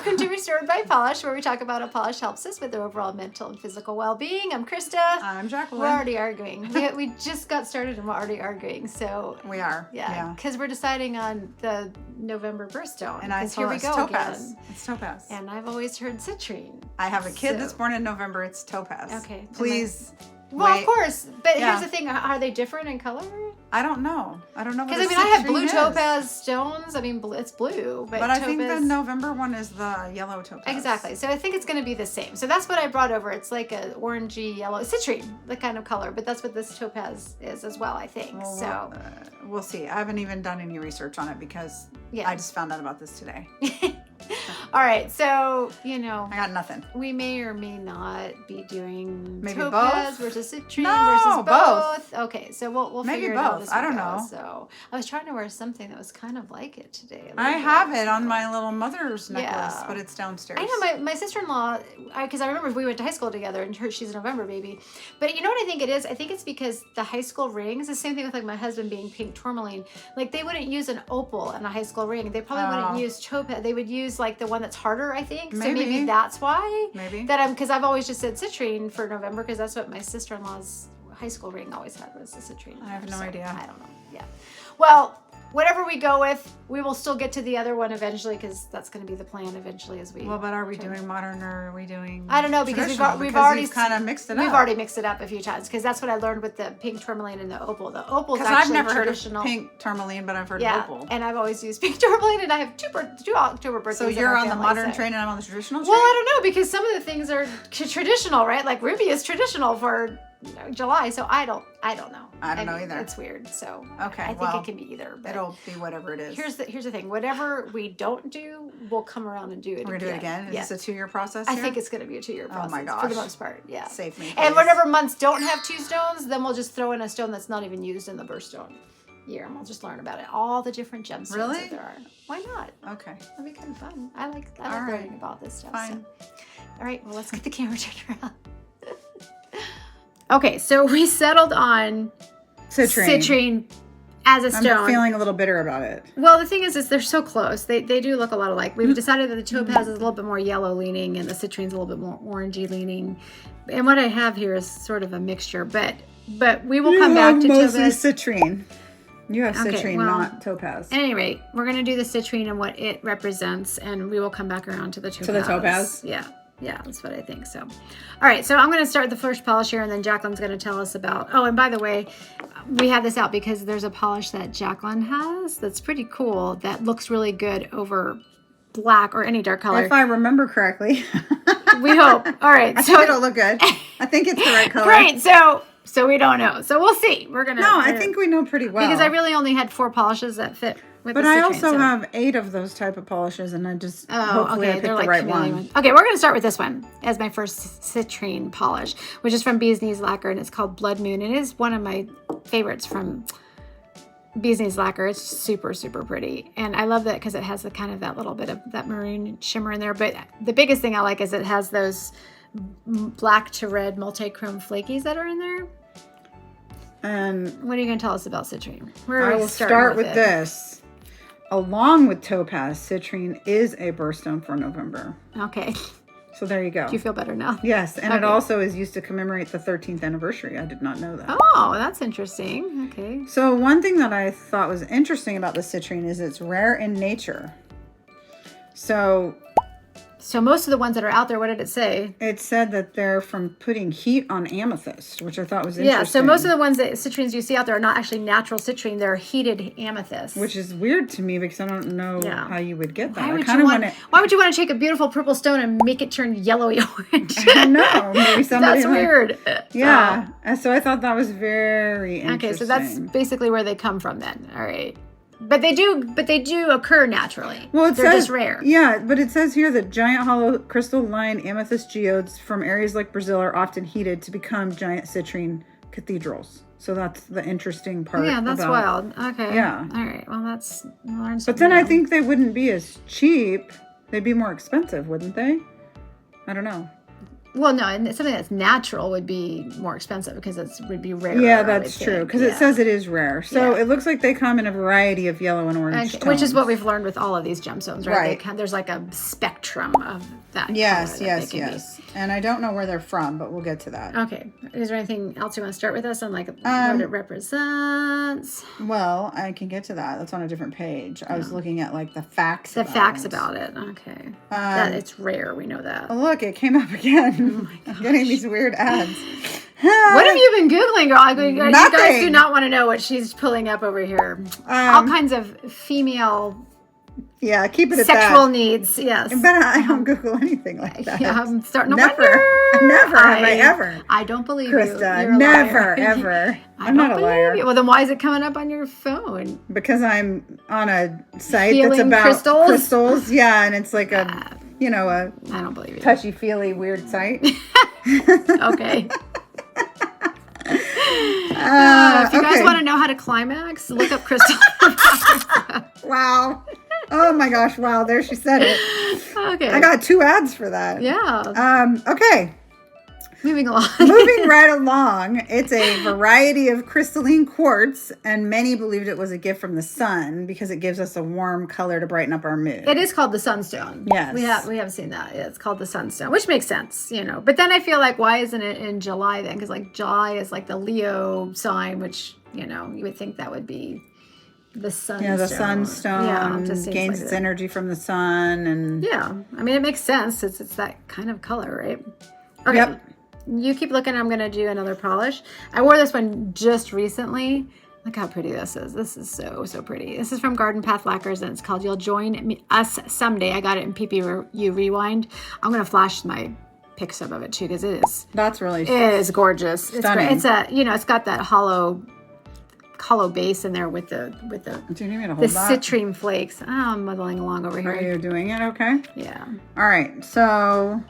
welcome to Restored by Polish, where we talk about how polish helps us with our overall mental and physical well-being. I'm Krista. I'm Jacqueline. We're already arguing. We just got started and we're already arguing. So we are. Yeah, because we're deciding on the November Birthstone. And I here we go Topaz. again. It's Topaz. And I've always heard Citrine. I have a kid that's born in November. It's Topaz. Okay. Please. Well, of course. But here's the thing. Are they different in color? I don't know. Because I have blue topaz stones. I mean, it's blue. But I think the November one is the yellow topaz. Exactly. So I think it's going to be the same. So that's what I brought over. It's like an orangey yellow, citrine, the kind of color. But that's what this topaz is as well, I think. Well, we'll see. I haven't even done any research on it because I just found out about this today. All right, so I got nothing. We may or may not be doing maybe topaz both versus citrine versus both. Okay, so we'll maybe figure both. it out. I don't know. So I was trying to wear something that was kind of like it today. I have it on my little mother's necklace, but it's downstairs. I know my sister-in-law, because I remember we went to high school together, and she's a November baby. But you know what I think it is? I think it's because the high school rings. The same thing with like my husband being pink tourmaline. Like they wouldn't use an opal in a high school ring. They probably wouldn't use topaz. They would use like the one that's harder, I think. Maybe. So maybe that's why. Maybe. Because I've always just said citrine for November because that's what my sister-in-law's high school ring always had was the citrine. I have no idea. I don't know. Yeah. Well, whatever we go with, we will still get to the other one eventually because that's going to be the plan eventually as we. Well, but are we doing modern or are we doing? I don't know because we've already kind of mixed it up. We've already mixed it up a few times because that's what I learned with the pink tourmaline and the opal. The opal is actually actually I've never traditional. Heard of pink tourmaline, but I've heard of opal. And I've always used pink tourmaline, and I have two October birthdays. So you're on the modern train, and I'm on the traditional train. Well, I don't know because some of the things are traditional, right? Like ruby is traditional for July, so I don't know. I don't know either. It's weird. So okay, I think it can be either. But it'll be whatever it is. Here's the thing. Whatever we don't do, we'll come around and do it. We're gonna do it again. Is this a 2-year process? I think it's gonna be a 2-year process. Oh my gosh. For the most part, yeah. Save me. Please. And whatever months don't have 2 stones, then we'll just throw in a stone that's not even used in the birthstone year, and we'll just learn about it. All the different gemstones that there are. Why not? Okay. That'd be kind of fun. I like learning about this stuff. Fine. So. All right. Well, let's get the camera turned around. Okay, so we settled on citrine as a stone. I'm feeling a little bitter about it. Well, the thing is they're so close. They do look a lot alike. We've decided that the topaz is a little bit more yellow leaning and the citrine's a little bit more orangey leaning. And what I have here is sort of a mixture, but we will come back to mostly topaz. Citrine. You have citrine, not topaz. At any rate, we're going to do the citrine and what it represents, and we will come back around to the topaz. To the topaz? Yeah, that's what I think. So, all right. So I'm going to start the first polish here, and then Jacqueline's going to tell us about. Oh, and by the way, we have this out because there's a polish that Jacqueline has that's pretty cool that looks really good over black or any dark color. If I remember correctly. We hope. All right. I think it'll look good. I think it's the right color. Great. So we don't know. So we'll see. We're gonna. No, I think we know pretty well because I really only had 4 polishes that fit. But I also have 8 of those type of polishes, and I just hopefully I picked the right one. Okay, we're going to start with this one as my first citrine polish, which is from Bee's Knees Lacquer, and it's called Blood Moon. It is one of my favorites from Bee's Knees Lacquer. It's super, super pretty, and I love that because it has the kind of that little bit of that maroon shimmer in there. But the biggest thing I like is it has those black to red multi-chrome flakies that are in there. And what are you going to tell us about citrine? I will start with this. Along with topaz, citrine is a birthstone for November. Okay. So there you go. Do you feel better now? Yes, and it also is used to commemorate the 13th anniversary. I did not know that. Oh, that's interesting. Okay. So one thing that I thought was interesting about the citrine is it's rare in nature. So most of the ones that are out there, what did it say? It said that they're from putting heat on amethyst, which I thought was interesting. Yeah, so most of the ones that citrines you see out there are not actually natural citrine. They're heated amethyst. Which is weird to me because I don't know how you would get that. Why would you want to take a beautiful purple stone and make it turn yellowy orange? I don't know. Maybe somebody That's weird. Yeah. So I thought that was very interesting. Okay, so that's basically where they come from then. All right. But they do occur naturally. Well, they're just rare. Yeah, but it says here that giant hollow crystal line amethyst geodes from areas like Brazil are often heated to become giant citrine cathedrals. So that's the interesting part. Yeah, that's wild. Okay. Yeah. All right. Well, that's learn something. But then I think they wouldn't be as cheap. They'd be more expensive, wouldn't they? I don't know. Well, no, and something that's natural would be more expensive because it would be rare. Yeah, that's true. Because it says it is rare. So Yeah. it looks like they come in a variety of yellow and orange tones. Which is what we've learned with all of these gemstones, right? There's like a spectrum of that. Yes. Be. And I don't know where they're from, but we'll get to that. Okay. Is there anything else you want to start with us on, like, what it represents? Well, I can get to that. That's on a different page. I was looking at, like, the facts about it. Okay. That it's rare. We know that. Oh, look, it came up again. Oh my gosh. I'm getting these weird ads. What have you been Googling, girl? You Nothing. guys do not want to know what she's pulling up over here. All kinds of female keep it at sexual that. needs, yes. But I don't Google anything like that. Yeah, I'm starting to Never. wonder. Never have I ever. I don't believe Krista, you. You're a never, liar. ever. I'm not a liar. You. Well, then why is it coming up on your phone? Because I'm on a site Healing that's about crystals. Yeah, and it's like a I don't believe you. Touchy-feely weird site. Okay. If you guys want to know how to climax, look up Crystal. Wow. Oh my gosh. Wow. There she said it. Okay. I got 2 ads for that. Yeah. Okay. Moving along. Moving right along. It's a variety of crystalline quartz, and many believed it was a gift from the sun because it gives us a warm color to brighten up our mood. It is called the sunstone. Yes. We have seen that. Yeah, it's called the sunstone, which makes sense, But then I feel like, why isn't it in July then? Because, like, July is like the Leo sign, which, you would think that would be the sunstone. Yeah, the sunstone gains its energy from the sun. And yeah, I mean, it makes sense. It's that kind of color, right? Okay. Yep. You keep looking. I'm going to do another polish. I wore this one just recently. Look how pretty this is. This is so, so pretty. This is from Garden Path Lacquers, and it's called You'll Join Us Someday. I got it in PPU Rewind. I'm going to flash my pics of it, too, because it is. That's really It is gorgeous. Stunning. It's it's got that hollow base in there with the Do you need me to hold that? citrine flakes. I'm muddling along over here. Are you doing it okay? Yeah. All right. So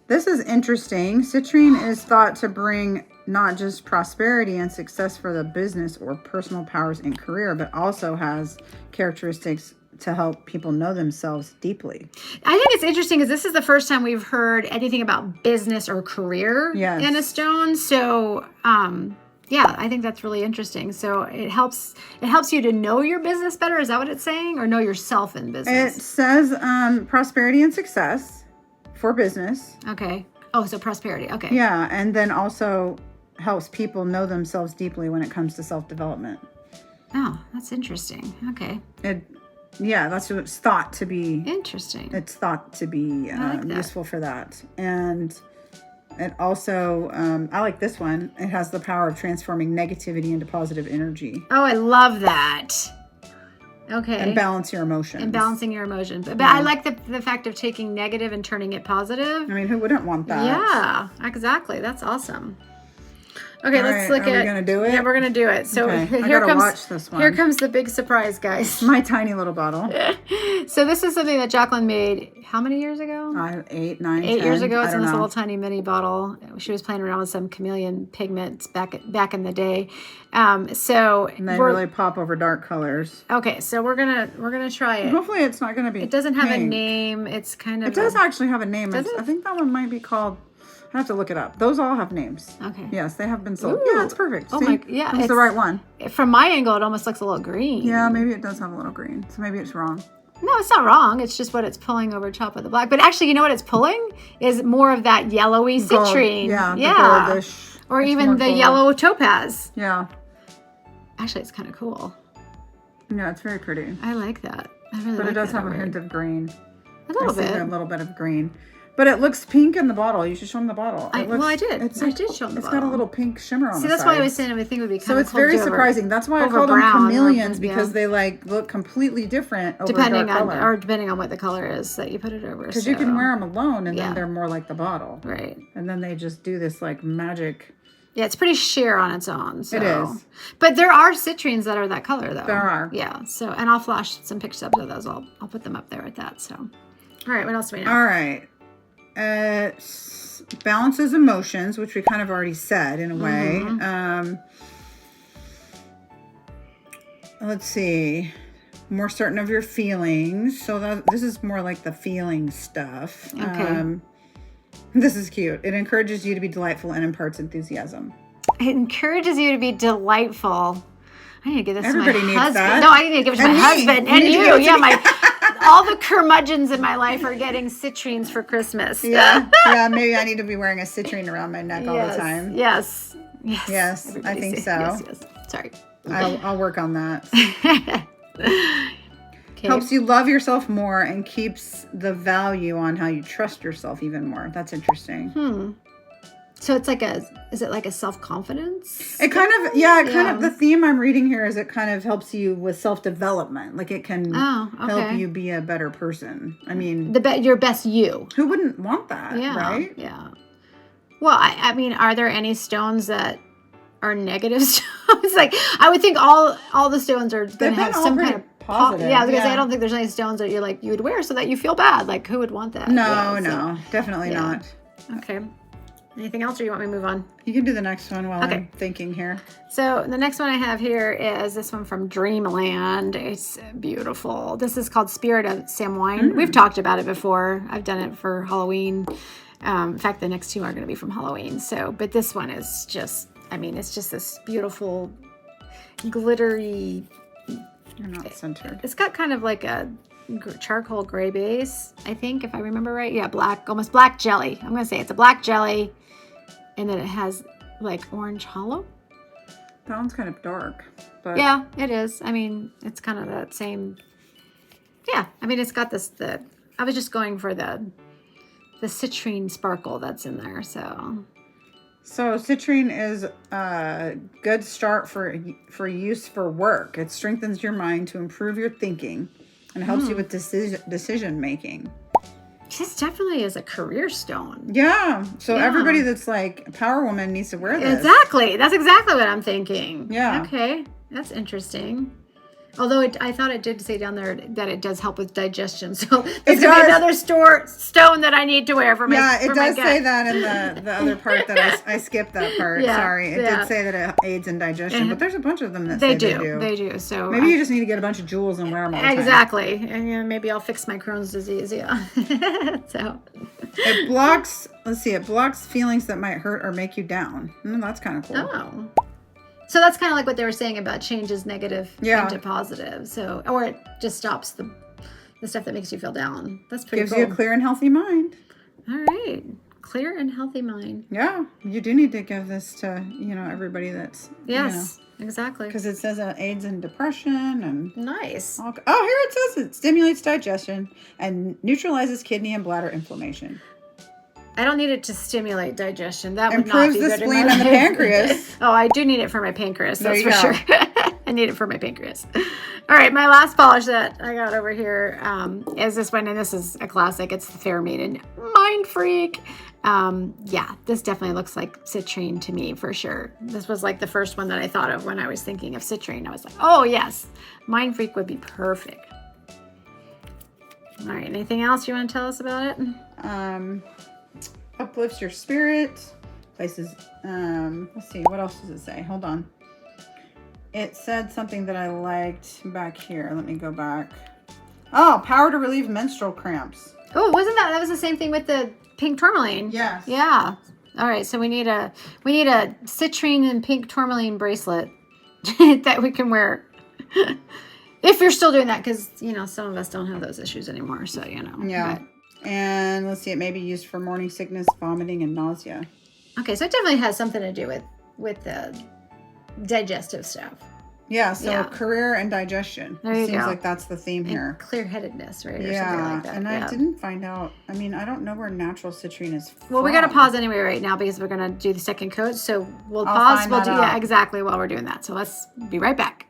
this is interesting. Citrine is thought to bring not just prosperity and success for the business or personal powers and career, but also has characteristics to help people know themselves deeply. I think it's interesting because this is the first time we've heard anything about business or career in a stone. So, I think that's really interesting. So it helps you to know your business better. Is that what it's saying? Or know yourself in business? It says prosperity and success for business. Okay. Oh, so prosperity. Okay. Yeah, and then also helps people know themselves deeply when it comes to self-development. Oh, that's interesting. Okay. That's what it's thought to be. Interesting. It's thought to be useful for that. And it also, I like this one. It has the power of transforming negativity into positive energy. Oh, I love that. Okay. And balance your emotions. And balancing your emotions. But I like the fact of taking negative and turning it positive. I mean, who wouldn't want that? Yeah, exactly. That's awesome. Okay, let's look at. Are we going to do it? Yeah, we're going to do it. So here comes, watch this one. Here comes the big surprise, guys. My tiny little bottle. So this is something that Jacqueline made how many years ago? 8, 9, 8 10. years ago. It's in this little tiny mini bottle. She was playing around with some chameleon pigments back in the day. And they really pop over dark colors. Okay, so we're gonna try it. Hopefully it's not gonna be. It doesn't have a name. It's kind of. It does actually have a name. Does it? I think that one might be called. I have to look it up. Those all have names. Okay. Yes, they have been sold. Ooh. Yeah, it's perfect. Oh See? yeah, it's the right one. From my angle, it almost looks a little green. Yeah, maybe it does have a little green. So maybe it's wrong. No, it's not wrong. It's just what it's pulling over top of the black. But actually, you know what it's pulling is more of that yellowy citrine. Yeah. The goldish. Or even the yellow topaz. Yeah. Actually, it's kind of cool. Yeah, it's very pretty. I like that. I really. But like it does that have a hint of green. A little bit. A little bit of green. But it looks pink in the bottle. You should show them the bottle. I did. I did show them the bottle. It's got a little pink shimmer on the side. See, that's why I was saying I would think it would be kind of So it's very surprising. That's why I call them chameleons, because they look completely different over depending on what the color is that you put it over. Because you can wear them alone, and then they're more like the bottle. Right. And then they just do this magic. Yeah, it's pretty sheer on its own. So. It is. But there are citrines that are that color, though. There are. Yeah. So, and I'll flash some pictures of those. I'll put them up there at that. So, all right. What else do we know? All right. Balances emotions, which we kind of already said in a way. Let's see. More certain of your feelings. So this is more like the feeling stuff. Okay. This is cute. It encourages you to be delightful and imparts enthusiasm. It encourages you to be delightful. I need to give this Everybody to my needs husband. that. No, I need to give it to And my me. husband You and need to you. give it to Yeah, me. all the curmudgeons in my life are getting citrines for Christmas. Yeah. Maybe I need to be wearing a citrine around my neck all the time. Yes. Yes, I think so. Yes. Sorry. I'll work on that. Okay. Helps you love yourself more and keeps the value on how you trust yourself even more. That's interesting. So it's is it like a self-confidence? It kind of, the theme I'm reading here is it kind of helps you with self-development. Like it can help you be a better person. I mean, your best you. Who wouldn't want that, right? Yeah. Well, I mean, are there any stones that are negative stones? Like, I would think all the stones are going to have some kind of positive. I was going to say, I don't think there's any stones that you would wear so that you feel bad. Like, who would want that? No, definitely not. Okay. Anything else, or you want me to move on? You can do the next one while I'm thinking here. So the next one I have here is this one from Dreamland. It's beautiful. This is called Spirit of Samhain. We've talked about it before. I've done it for Halloween. In fact, the next two are going to be from Halloween. So, but this one is just, it's just this beautiful, glittery. You're not centered. It's got kind of like a charcoal gray base, I think, if I remember right. Yeah, almost black jelly. I'm going to say it's a black jelly. And then it has like orange hollow. That one's kind of dark. But yeah, it is. It's kind of that same. Yeah, it's got this. I was just going for the citrine sparkle that's in there. So citrine is a good start for use for work. It strengthens your mind to improve your thinking and helps you with decision making. This definitely is a career stone. Yeah. So everybody that's like a power woman needs to wear this. Exactly. That's exactly what I'm thinking. Yeah. Okay. That's interesting. Although I thought it did say down there that it does help with digestion. So it's going to be another stone that I need to wear for my Yeah, it does say that in the other part that I skipped that part. Yeah, Sorry. It did say that it aids in digestion, but there's a bunch of them that they say do. They do. So maybe you just need to get a bunch of jewels and wear them all the time. Exactly. And maybe I'll fix my Crohn's disease. Yeah. So it blocks feelings that might hurt or make you down. That's kind of cool. Oh. So that's kind of like what they were saying about changes negative into positive. So, or it just stops the stuff that makes you feel down. That's pretty cool. Gives you a clear and healthy mind. All right. Clear and healthy mind. Yeah. You do need to give this to, everybody that's, exactly. Because it says it aids in depression and... Nice. Here it says it stimulates digestion and neutralizes kidney and bladder inflammation. I don't need it to stimulate digestion. That would not be good. Improves the spleen and the pancreas. Oh, I do need it for my pancreas. That's for sure. I need it for my pancreas. All right, my last polish that I got over here is this one, and this is a classic. It's the Fair Maiden Mindfreak. This definitely looks like citrine to me for sure. This was like the first one that I thought of when I was thinking of citrine. I was like, oh yes, Mindfreak would be perfect. All right, anything else you want to tell us about it? Uplifts your spirit. Places, let's see, what else does it say? Hold on. It said something that I liked back here. Let me go back. Oh, power to relieve menstrual cramps. Oh, wasn't that was the same thing with the pink tourmaline? Yes. Yeah. All right, so we need a citrine and pink tourmaline bracelet that we can wear. If you're still doing that, because some of us don't have those issues anymore, so Yeah. But. And let's see, it may be used for morning sickness, vomiting, and nausea. Okay, so it definitely has something to do with the digestive stuff. Yeah, so career and digestion. There you Seems go. like that's the theme here. Clear-headedness, right? Or yeah, something like that. And I didn't find out. I don't know where natural citrine is from. Well, we got to pause anyway right now because we're going to do the second coat. So we'll pause. We'll do exactly while we're doing that. So let's be right back.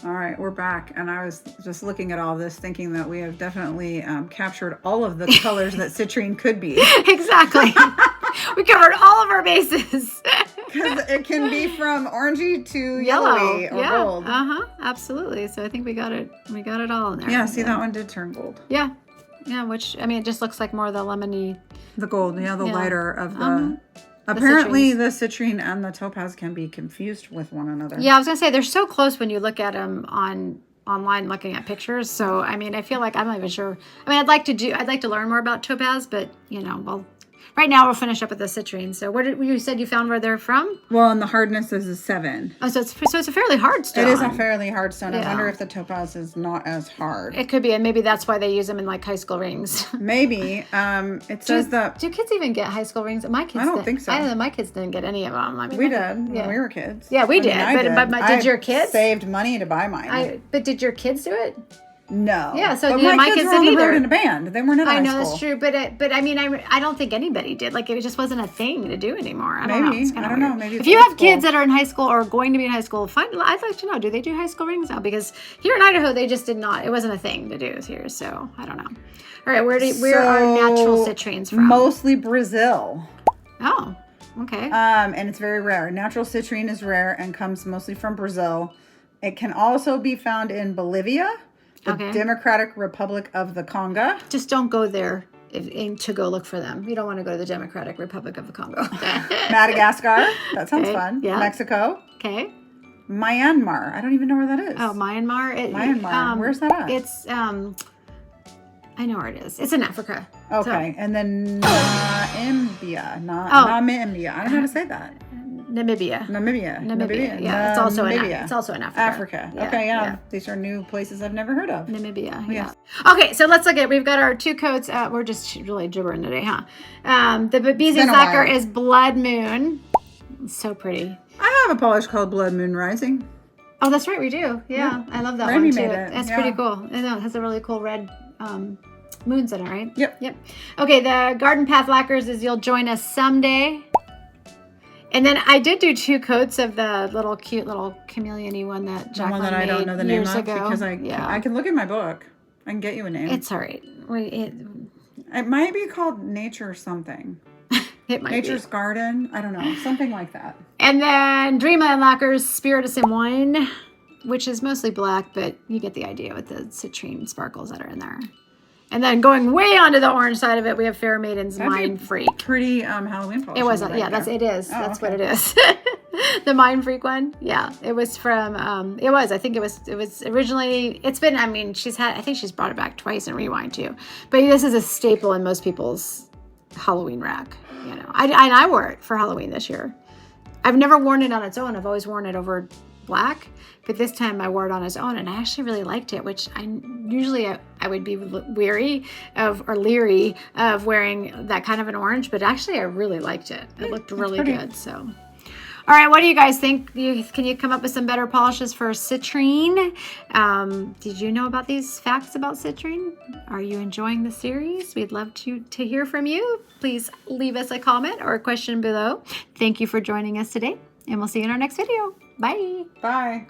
All right, we're back. And I was just looking at all this thinking that we have definitely captured all of the colors that citrine could be. Exactly. We covered all of our bases. Because it can be from orangey to yellowy or gold. Absolutely. So I think we got it all in there. Yeah, see, that one did turn gold. Yeah. Yeah, which, it just looks like more of the lemony. The gold, the lighter of the... Apparently, the citrine and the topaz can be confused with one another. Yeah, I was going to say, they're so close when you look at them online looking at pictures. So, I feel like I'm not even sure. I'd like to learn more about topaz, but, Right now, we'll finish up with the citrine. So, where did you said you found where they're from? Well, and the hardness is a 7. Oh, so it's a fairly hard stone. It is a fairly hard stone. Yeah. I wonder if the topaz is not as hard. It could be, and maybe that's why they use them in like high school rings. Maybe. It says that. Do kids even get high school rings? My kids. I don't think so. I don't know. My kids didn't get any of them. I mean, We did when we were kids. Yeah, we did. I did. But did your kids? Saved money to buy mine. But did your kids do it? No. Yeah, so but my kids kids were on didn't the road either. in a band. They weren't in high I know school. that's true, but I mean, I don't think anybody did. Like, it just wasn't a thing to do anymore. I don't know. It's I don't know. Maybe if it's you old have kids school. that are in high school or going to be in high school, I'd like to know. Do they do high school rings now? Because here in Idaho, they just did not. It wasn't a thing to do here, so I don't know. All right, where are natural citrines from? Mostly Brazil. Oh, okay. And it's very rare. Natural citrine is rare and comes mostly from Brazil. It can also be found in Bolivia, the Democratic Republic of the Congo. Just don't go there to go look for them. You don't want to go to the Democratic Republic of the Congo. Madagascar. That sounds Okay, fun. yeah. Mexico. Okay. Myanmar. I don't even know where that is. Oh, Myanmar. Myanmar. Where's that at? It's I know where it is. It's in Africa. Okay. And then Namibia. Namibia. I don't know how to say that. Namibia. Yeah, it's also in Africa. Africa. Yeah, Okay, yeah. These are new places I've never heard of. Namibia. Yeah. Okay, so let's look at. We've got our 2 coats. We're just really gibbering today, huh? The Beezy's been a Lacquer while. is Blood Moon. It's so pretty. I have a polish called Blood Moon Rising. Oh, that's right, we do. Yeah, I love that Randy one too. made it, That's yeah. pretty cool. I know it has a really cool red moons in it, right? Yep. Okay, the Garden Path Lacquers is You'll Join Us Someday. And then I did do 2 coats of the cute little chameleon-y one that Jacqueline The one that I don't know the name years of ago. because I can look in my book. I can get you a name. It's all right. It might be called Nature something. It might Nature's be. Garden. I don't know. Something like that. And then Dreamland Lacquers Spiritus and Wine, which is mostly black, but you get the idea with the citrine sparkles that are in there. And then going way onto the orange side of it, we have Fair Maiden's Mindfreak. Pretty Halloween polish. It was, yeah, it is. Oh, That's okay. what it is. The Mindfreak one. Yeah. It was from, I think it was originally, I think she's brought it back twice in Rewind too. But this is a staple in most people's Halloween rack. You know, I wore it for Halloween this year. I've never worn it on its own. I've always worn it over black, but this time I wore it on its own, and I actually really liked it. Which I would be leery of wearing that kind of an orange, but actually I really liked it. It looked really good. So. All right, what do you guys think? Can you come up with some better polishes for citrine? Did you know about these facts about citrine? Are you enjoying the series? We'd love to hear from you. Please leave us a comment or a question below. Thank you for joining us today, and we'll see you in our next video. Bye. Bye.